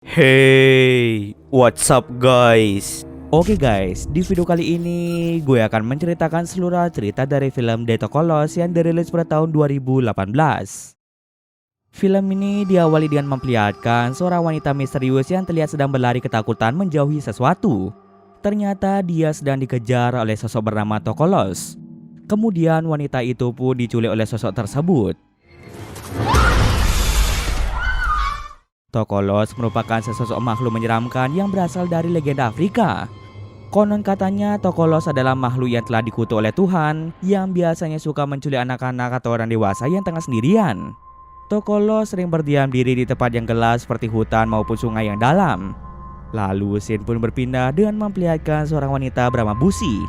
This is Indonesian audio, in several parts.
Hey, what's up guys? Oke guys, di video kali ini gue akan menceritakan seluruh cerita dari film The Tokolos yang dirilis pada tahun 2018. Film ini diawali dengan memperlihatkan seorang wanita misterius yang terlihat sedang berlari ketakutan menjauhi sesuatu. Ternyata dia sedang dikejar oleh sosok bernama Tokolos. Kemudian wanita itu pun diculik oleh sosok tersebut. Tokolos merupakan sesosok makhluk menyeramkan yang berasal dari legenda Afrika. Konon katanya Tokolos adalah makhluk yang telah dikutuk oleh Tuhan yang biasanya suka menculik anak-anak atau orang dewasa yang tengah sendirian. Tokolos sering berdiam diri di tempat yang gelap seperti hutan maupun sungai yang dalam. Lalu scene pun berpindah dengan memperlihatkan seorang wanita bernama Busi.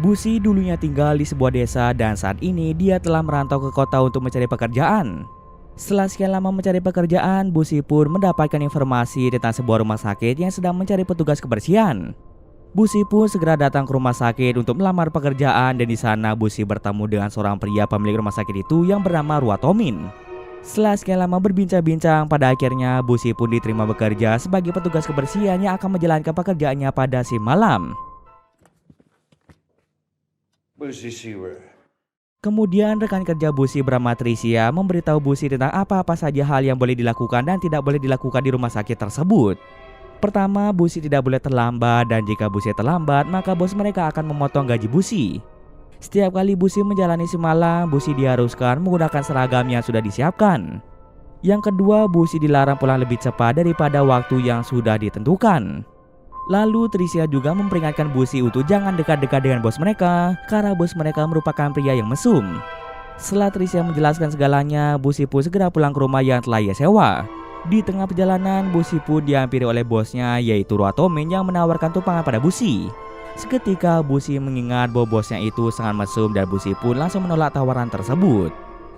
Busi dulunya tinggal di sebuah desa dan saat ini dia telah merantau ke kota untuk mencari pekerjaan. Setelah sekian lama mencari pekerjaan, Busi pun mendapatkan informasi tentang sebuah rumah sakit yang sedang mencari petugas kebersihan. Busi pun segera datang ke rumah sakit untuk melamar pekerjaan dan di sana Busi bertemu dengan seorang pria pemilik rumah sakit itu yang bernama Ruatomin. Setelah sekian lama berbincang-bincang, pada akhirnya Busi pun diterima bekerja sebagai petugas kebersihan yang akan menjalankan pekerjaannya pada si malam. Kemudian rekan kerja Busi bernama Tricia memberitahu Busi tentang apa-apa saja hal yang boleh dilakukan dan tidak boleh dilakukan di rumah sakit tersebut. Pertama, Busi tidak boleh terlambat dan jika Busi terlambat maka bos mereka akan memotong gaji Busi. Setiap kali Busi menjalani si malam, Busi diharuskan menggunakan seragam yang sudah disiapkan. Yang kedua, Busi dilarang pulang lebih cepat daripada waktu yang sudah ditentukan. Lalu Tricia juga memperingatkan Busi untuk jangan dekat-dekat dengan bos mereka karena bos mereka merupakan pria yang mesum. Setelah Tricia menjelaskan segalanya, Busi pun segera pulang ke rumah yang telah ia sewa. Di tengah perjalanan, Busi pun dihampiri oleh bosnya yaitu Ruatomin yang menawarkan tumpangan pada Busi. Seketika Busi mengingat bahwa bosnya itu sangat mesum dan Busi pun langsung menolak tawaran tersebut.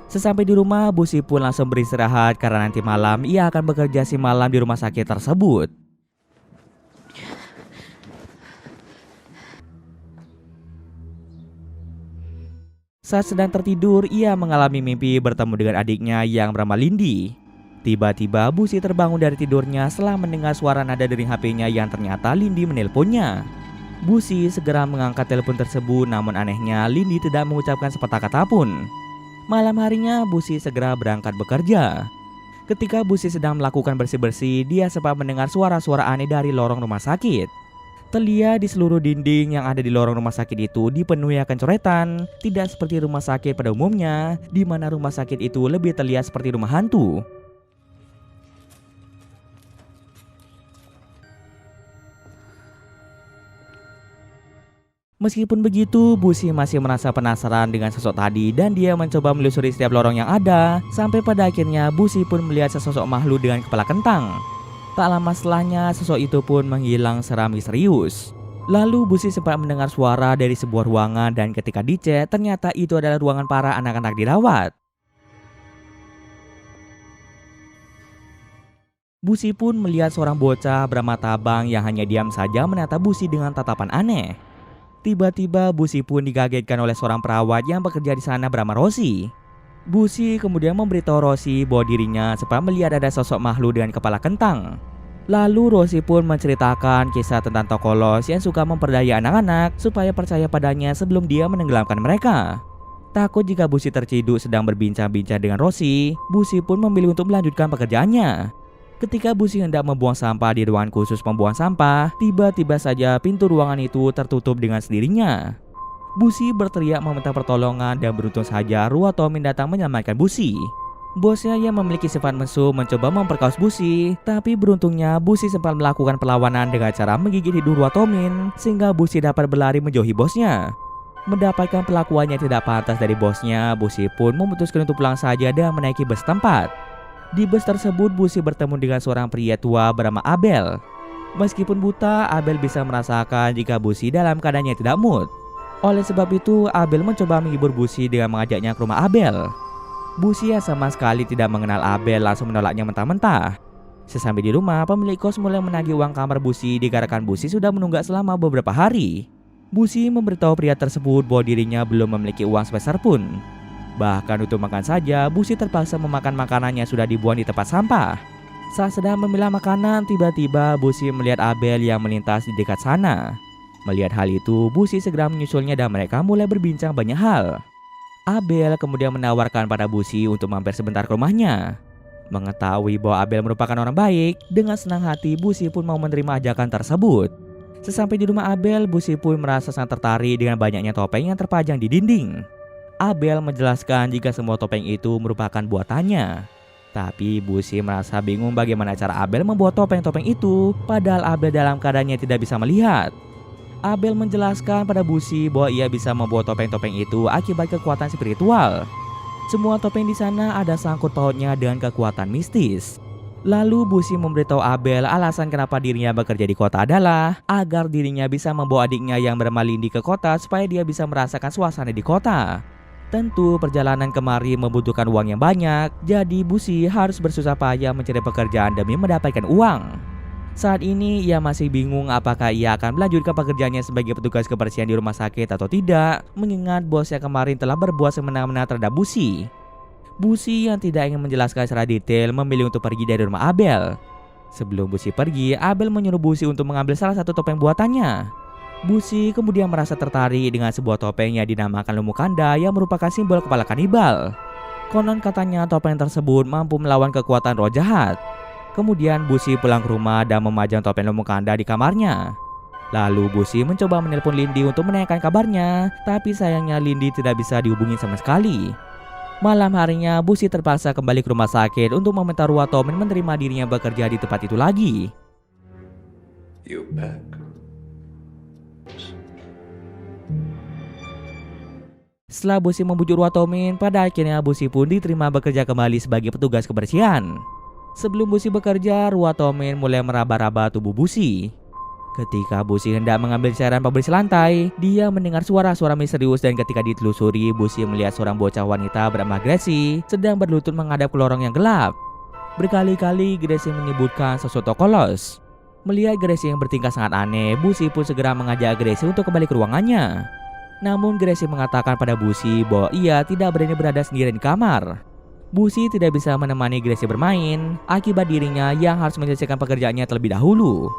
Sesampai di rumah, Busi pun langsung beristirahat karena nanti malam ia akan bekerja si malam di rumah sakit tersebut. Saat sedang tertidur, ia mengalami mimpi bertemu dengan adiknya yang bernama Lindy. Tiba-tiba Busi terbangun dari tidurnya setelah mendengar suara nada dering HP-nya yang ternyata Lindy menelponnya. Busi segera mengangkat telepon tersebut, namun anehnya Lindy tidak mengucapkan sepatah kata pun. Malam harinya Busi segera berangkat bekerja. Ketika Busi sedang melakukan bersih-bersih, dia sempat mendengar suara-suara aneh dari lorong rumah sakit. Terlihat di seluruh dinding yang ada di lorong rumah sakit itu dipenuhi akan coretan, tidak seperti rumah sakit pada umumnya, di mana rumah sakit itu lebih terlihat seperti rumah hantu. Meskipun begitu, Busi masih merasa penasaran dengan sosok tadi dan dia mencoba menelusuri setiap lorong yang ada, sampai pada akhirnya Busi pun melihat sesosok makhluk dengan kepala kentang. Tak lama setelahnya, sosok itu pun menghilang secara misterius. Lalu Busi sempat mendengar suara dari sebuah ruangan dan ketika dicek, ternyata itu adalah ruangan para anak-anak dirawat. Busi pun melihat seorang bocah bermata abang yang hanya diam saja menatap Busi dengan tatapan aneh. Tiba-tiba Busi pun dikagetkan oleh seorang perawat yang bekerja di sana bernama Rosie. Busi kemudian memberitahu Rosie bahwa dirinya sempat melihat ada sosok makhluk dengan kepala kentang. Lalu Rosie pun menceritakan kisah tentang Tokolos yang suka memperdaya anak-anak supaya percaya padanya sebelum dia menenggelamkan mereka. Takut jika Busi terciduk sedang berbincang-bincang dengan Rosie, Busi pun memilih untuk melanjutkan pekerjaannya. Ketika Busi hendak membuang sampah di ruangan khusus pembuang sampah, tiba-tiba saja pintu ruangan itu tertutup dengan sendirinya. Busi berteriak meminta pertolongan dan beruntung saja Ruatomin datang menyelamatkan Busi. Bosnya yang memiliki sifat mesum mencoba memperkaus Busi, tapi beruntungnya Busi sempat melakukan perlawanan dengan cara menggigit hidung Ruatomin sehingga Busi dapat berlari menjauhi bosnya. Mendapatkan perlakuan yang tidak pantas dari bosnya, Busi pun memutuskan untuk pulang saja dan menaiki bus tempat. Di bus tersebut Busi bertemu dengan seorang pria tua bernama Abel. Meskipun buta, Abel bisa merasakan jika Busi dalam keadaan yang tidak mood. Oleh sebab itu, Abel mencoba menghibur Busi dengan mengajaknya ke rumah Abel. Busi yang sama sekali tidak mengenal Abel langsung menolaknya mentah-mentah. Sesampai di rumah, pemilik kos mulai menagih uang kamar Busi dikarenakan Busi sudah menunggak selama beberapa hari. Busi memberitahu pria tersebut bahwa dirinya belum memiliki uang sepeser pun. Bahkan untuk makan saja, Busi terpaksa memakan makanan yang sudah dibuang di tempat sampah. Saat sedang memilah makanan, tiba-tiba Busi melihat Abel yang melintas di dekat sana. Melihat hal itu, Busi segera menyusulnya dan mereka mulai berbincang banyak hal. Abel kemudian menawarkan pada Busi untuk mampir sebentar ke rumahnya. Mengetahui bahwa Abel merupakan orang baik, dengan senang hati Busi pun mau menerima ajakan tersebut. Sesampai di rumah Abel, Busi pun merasa sangat tertarik dengan banyaknya topeng yang terpajang di dinding. Abel menjelaskan jika semua topeng itu merupakan buatannya. Tapi Busi merasa bingung bagaimana cara Abel membuat topeng-topeng itu, padahal Abel dalam keadaannya tidak bisa melihat. Abel menjelaskan pada Busi bahwa ia bisa membuat topeng-topeng itu akibat kekuatan spiritual. Semua topeng di sana ada sangkut pautnya dengan kekuatan mistis. Lalu Busi memberitahu Abel alasan kenapa dirinya bekerja di kota adalah agar dirinya bisa membawa adiknya yang bernama Lindy ke kota supaya dia bisa merasakan suasana di kota. Tentu perjalanan kemari membutuhkan uang yang banyak, jadi Busi harus bersusah payah mencari pekerjaan demi mendapatkan uang. Saat ini ia masih bingung apakah ia akan melanjutkan pekerjaannya sebagai petugas kebersihan di rumah sakit atau tidak, mengingat bosnya kemarin telah berbuat semena-mena terhadap Busi. Busi yang tidak ingin menjelaskan secara detail memilih untuk pergi dari rumah Abel. Sebelum Busi pergi, Abel menyuruh Busi untuk mengambil salah satu topeng buatannya. Busi kemudian merasa tertarik dengan sebuah topeng yang dinamakan Lumukanda yang merupakan simbol kepala kanibal. Konon katanya topeng tersebut mampu melawan kekuatan roh jahat. Kemudian Busi pulang ke rumah dan memajang topeng Lumukanda di kamarnya. Lalu Busi mencoba menelpon Lindy untuk menanyakan kabarnya, tapi sayangnya Lindy tidak bisa dihubungi sama sekali. Malam harinya Busi terpaksa kembali ke rumah sakit untuk meminta Ruatomen menerima dirinya bekerja di tempat itu lagi. You back. Setelah Busi membujuk Ruatomen, pada akhirnya Busi pun diterima bekerja kembali sebagai petugas kebersihan. Sebelum Busi bekerja, Ruatomen mulai meraba-raba tubuh Busi. Ketika Busi hendak mengambil cairan pembersih lantai, dia mendengar suara-suara misterius dan ketika ditelusuri, Busi melihat seorang bocah wanita bernama Gracie sedang berlutut menghadap ke lorong yang gelap. Berkali-kali Gracie menyebutkan sosok Tokolos. Melihat Gracie yang bertingkah sangat aneh, Busi pun segera mengajak Gracie untuk kembali ke ruangannya. Namun Gracie mengatakan pada Busi bahwa ia tidak berani berada sendirian di kamar. Busi tidak bisa menemani Gracie bermain, akibat dirinya yang harus menyelesaikan pekerjaannya terlebih dahulu.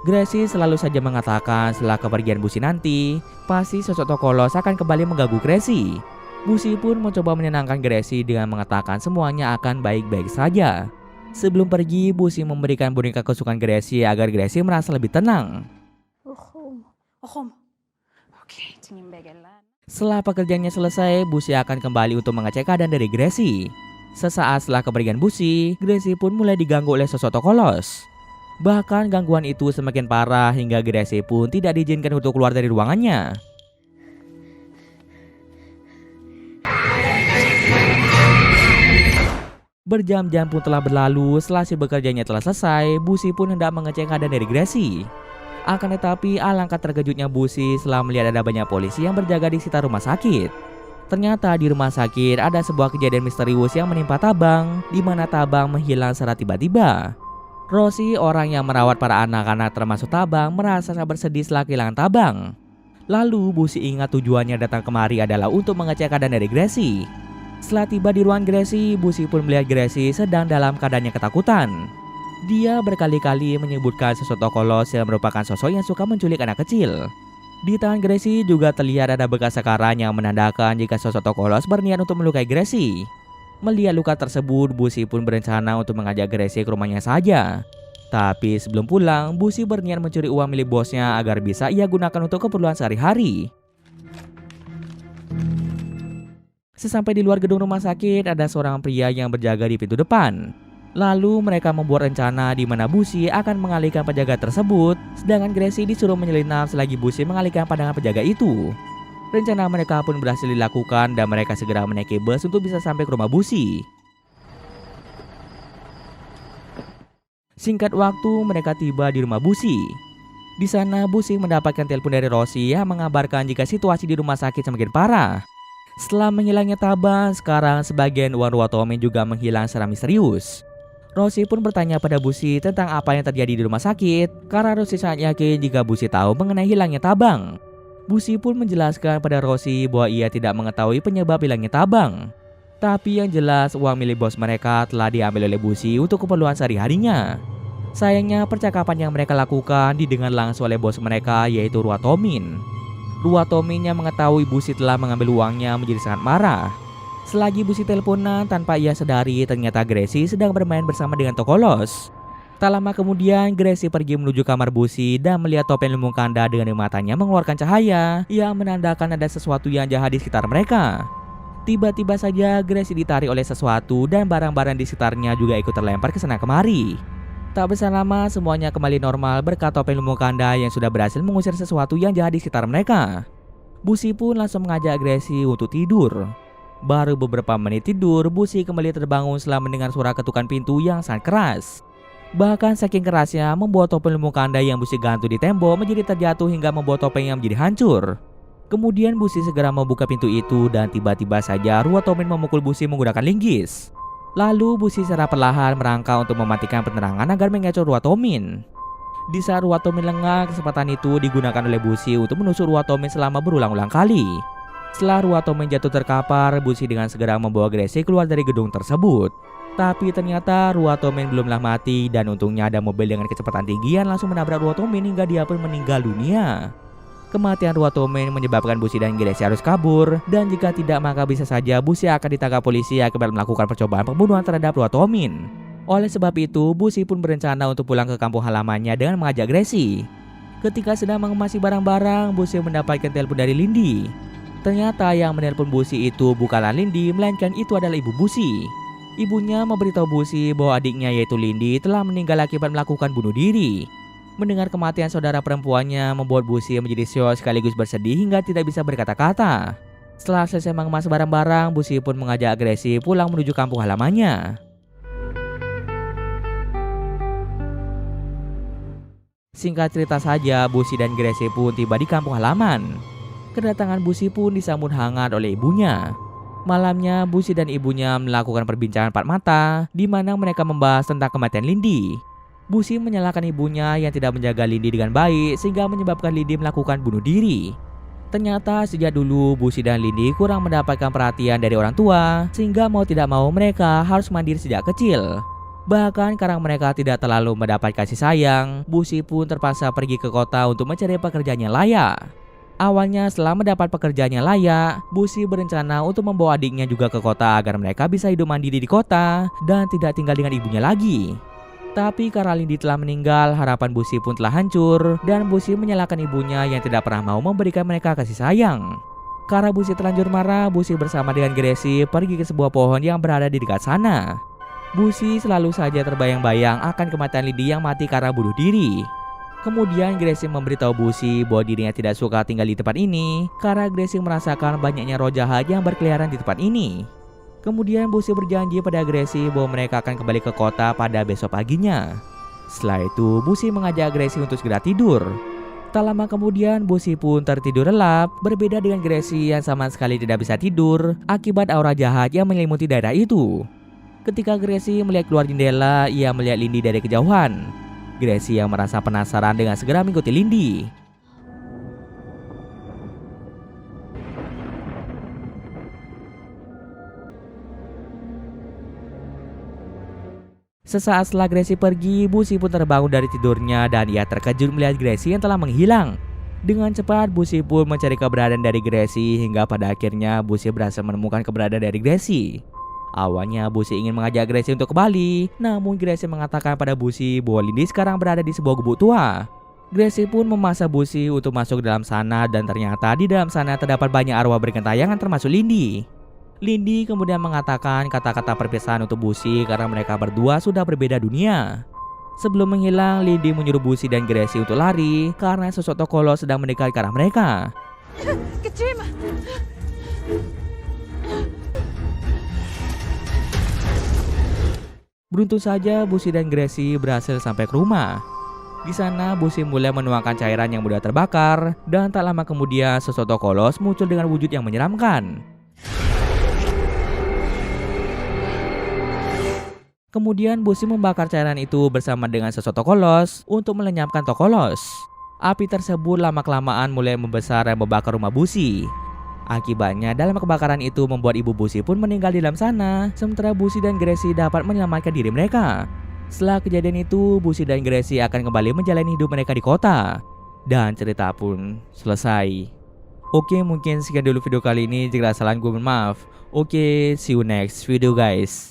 Gracie selalu saja mengatakan setelah kepergian Busi nanti, pasti sosok Tokolos akan kembali mengganggu Gracie. Busi pun mencoba menenangkan Gracie dengan mengatakan semuanya akan baik-baik saja. Sebelum pergi, Busi memberikan boneka kesukaan Gracie agar Gracie merasa lebih tenang. Setelah pekerjaannya selesai, Busi akan kembali untuk mengecek keadaan dari Gracie. Sesaat setelah kepergian Busi, Gracie pun mulai diganggu oleh sosok Tokolos. Bahkan gangguan itu semakin parah hingga Gracie pun tidak diizinkan untuk keluar dari ruangannya. Berjam-jam pun telah berlalu. Setelah si bekerjanya telah selesai, Busi pun hendak mengecek keadaan dari Gracie. Akan tetapi alangkah terkejutnya Busi setelah melihat ada banyak polisi yang berjaga di sekitar rumah sakit. Ternyata di rumah sakit ada sebuah kejadian misterius yang menimpa Tabang, di mana Tabang menghilang secara tiba-tiba. Rosie, orang yang merawat para anak-anak termasuk Tabang, merasa sangat bersedih setelah kehilangan Tabang. Lalu Busi ingat tujuannya datang kemari adalah untuk mengecek keadaan dari Gracie. Setelah tiba di ruangan Gracie, Busi pun melihat Gracie sedang dalam keadaan yang ketakutan. Dia berkali-kali menyebutkan sosok Tokolos yang merupakan sosok yang suka menculik anak kecil. Di tangan Gracie juga terlihat ada bekas sekaran yang menandakan jika sosok Tokolos berniat untuk melukai Gracie. Melihat luka tersebut, Busi pun berencana untuk mengajak Gracie ke rumahnya saja. Tapi sebelum pulang, Busi berniat mencuri uang milik bosnya agar bisa ia gunakan untuk keperluan sehari-hari. Sesampai di luar gedung rumah sakit, ada seorang pria yang berjaga di pintu depan. Lalu mereka membuat rencana di mana Busi akan mengalihkan penjaga tersebut, sedangkan Gracie disuruh menyelinap selagi Busi mengalihkan pandangan penjaga itu. Rencana mereka pun berhasil dilakukan dan mereka segera menaiki bus untuk bisa sampai ke rumah Busi. Singkat waktu mereka tiba di rumah Busi. Di sana Busi mendapatkan telepon dari Rosie yang mengabarkan jika situasi di rumah sakit semakin parah. Setelah menghilangnya Tabang, sekarang sebagian uang Ruatomen juga menghilang secara misterius. Rosie pun bertanya pada Busi tentang apa yang terjadi di rumah sakit, karena Rosie sangat yakin jika Busi tahu mengenai hilangnya Tabang. Busi pun menjelaskan pada Rosie bahwa ia tidak mengetahui penyebab hilangnya Tabang. Tapi yang jelas uang milik bos mereka telah diambil oleh Bushi untuk keperluan sehari-harinya. Sayangnya percakapan yang mereka lakukan didengar langsung oleh bos mereka yaitu Ruatomin. Ruatomin yang mengetahui Bushi telah mengambil uangnya menjadi sangat marah. Selagi Bushi teleponan tanpa ia sadari ternyata Gracie sedang bermain bersama dengan Tokolos. Tak lama kemudian Gracie pergi menuju kamar Bushi dan melihat topeng lumbung kanda dengan matanya mengeluarkan cahaya yang menandakan ada sesuatu yang jahat di sekitar mereka. Tiba-tiba saja Gracie ditarik oleh sesuatu dan barang-barang di sekitarnya juga ikut terlempar ke sana kemari. Tak berselang lama semuanya kembali normal berkat topeng lumbung kanda yang sudah berhasil mengusir sesuatu yang jahat di sekitar mereka. Bushi pun langsung mengajak Gracie untuk tidur. Baru beberapa menit tidur, Bushi kembali terbangun setelah mendengar suara ketukan pintu yang sangat keras. Bahkan saking kerasnya membuat topeng lumbung kanda yang Bushi gantung di tembok menjadi terjatuh hingga membuat topeng yang menjadi hancur. Kemudian Bushi segera membuka pintu itu dan tiba-tiba saja Ruatomin memukul Bushi menggunakan linggis. Lalu Bushi secara perlahan merangkak untuk mematikan penerangan agar mengecoh Ruatomin. Di saat Ruatomin lengah, kesempatan itu digunakan oleh Bushi untuk menusuk Ruatomin selama berulang-ulang kali. Setelah Ruatomin jatuh terkapar, Bushi dengan segera membawa Gracie keluar dari gedung tersebut. Tapi ternyata Ruatomin belumlah mati dan untungnya ada mobil dengan kecepatan tinggi yang langsung menabrak Ruatomin hingga dia pun meninggal dunia. Kematian Ruatomin menyebabkan Bushi dan Gracie harus kabur, dan jika tidak maka bisa saja Bushi akan ditangkap polisi akibat melakukan percobaan pembunuhan terhadap Ruatomin. Oleh sebab itu, Bushi pun berencana untuk pulang ke kampung halamannya dengan mengajak Gracie. Ketika sedang mengemasi barang-barang, Bushi mendapatkan telepon dari Lindy. Ternyata yang menelpon Bushi itu bukanlah Lindy, melainkan itu adalah ibu Bushi. Ibunya memberitahu Bushi bahwa adiknya yaitu Lindy telah meninggal akibat melakukan bunuh diri. Mendengar kematian saudara perempuannya membuat Bushi menjadi syok sekaligus bersedih hingga tidak bisa berkata-kata. Setelah selesai mengemas barang-barang, Bushi pun mengajak Gracie pulang menuju kampung halamannya. Singkat cerita saja, Bushi dan Gracie pun tiba di kampung halaman. Kedatangan Bushi pun disambut hangat oleh ibunya. Malamnya, Bushi dan ibunya melakukan perbincangan empat mata, di mana mereka membahas tentang kematian Lindy. Bushi menyalahkan ibunya yang tidak menjaga Lindy dengan baik sehingga menyebabkan Lindy melakukan bunuh diri. Ternyata sejak dulu Bushi dan Lindy kurang mendapatkan perhatian dari orang tua sehingga mau tidak mau mereka harus mandiri sejak kecil. Bahkan karena mereka tidak terlalu mendapat kasih sayang, Bushi pun terpaksa pergi ke kota untuk mencari pekerjaan yang layak. Awalnya setelah mendapat pekerjaan yang layak, Bushi berencana untuk membawa adiknya juga ke kota agar mereka bisa hidup mandiri di kota dan tidak tinggal dengan ibunya lagi. Tapi karena Lindy telah meninggal, harapan Bushi pun telah hancur dan Bushi menyalahkan ibunya yang tidak pernah mau memberikan mereka kasih sayang. Karena Bushi terlanjur marah, Bushi bersama dengan Gracie pergi ke sebuah pohon yang berada di dekat sana. Bushi selalu saja terbayang-bayang akan kematian Lindy yang mati karena bunuh diri. Kemudian Gracie memberitahu Bushi bahwa dirinya tidak suka tinggal di tempat ini karena Gracie merasakan banyaknya roh jahat yang berkeliaran di tempat ini. Kemudian Bushi berjanji pada Gracie bahwa mereka akan kembali ke kota pada besok paginya. Setelah itu, Bushi mengajak Gracie untuk segera tidur. Tak lama kemudian, Bushi pun tertidur lelap, berbeda dengan Gracie yang sama sekali tidak bisa tidur akibat aura jahat yang menyelimuti daerah itu. Ketika Gracie melihat keluar jendela, ia melihat Lindy dari kejauhan. Gracie yang merasa penasaran dengan segera mengikuti Lindy. Sesaat setelah Gracie pergi, Bushi pun terbangun dari tidurnya dan ia terkejut melihat Gracie yang telah menghilang. Dengan cepat, Bushi pun mencari keberadaan dari Gracie hingga pada akhirnya Bushi berhasil menemukan keberadaan dari Gracie. Awalnya Bushi ingin mengajak Gracie untuk kembali, namun Gracie mengatakan pada Bushi bahwa Lindy sekarang berada di sebuah gubuk tua. Gracie pun memaksa Bushi untuk masuk ke dalam sana dan ternyata di dalam sana terdapat banyak arwah bergentayangan termasuk Lindy. Lindy kemudian mengatakan kata-kata perpisahan untuk Bushi karena mereka berdua sudah berbeda dunia. Sebelum menghilang, Lindy menyuruh Bushi dan Gracie untuk lari karena sosok Tokolos sedang mendekat ke arah mereka. Beruntung saja Bushi dan Gracie berhasil sampai ke rumah. Di sana Bushi mulai menuangkan cairan yang mudah terbakar dan tak lama kemudian sosok Tokolos muncul dengan wujud yang menyeramkan. Kemudian Bushi membakar cairan itu bersama dengan sosok Tokolos untuk melenyapkan Tokolos. Api tersebut lama-kelamaan mulai membesar dan membakar rumah Bushi. Akibatnya dalam kebakaran itu membuat ibu Busi pun meninggal di dalam sana, sementara Busi dan Gracie dapat menyelamatkan diri mereka. Setelah kejadian itu, Busi dan Gracie akan kembali menjalani hidup mereka di kota. Dan cerita pun selesai. Oke, mungkin sekian dulu video kali ini. Jika salah gue mohon maaf. Oke, see you next video guys.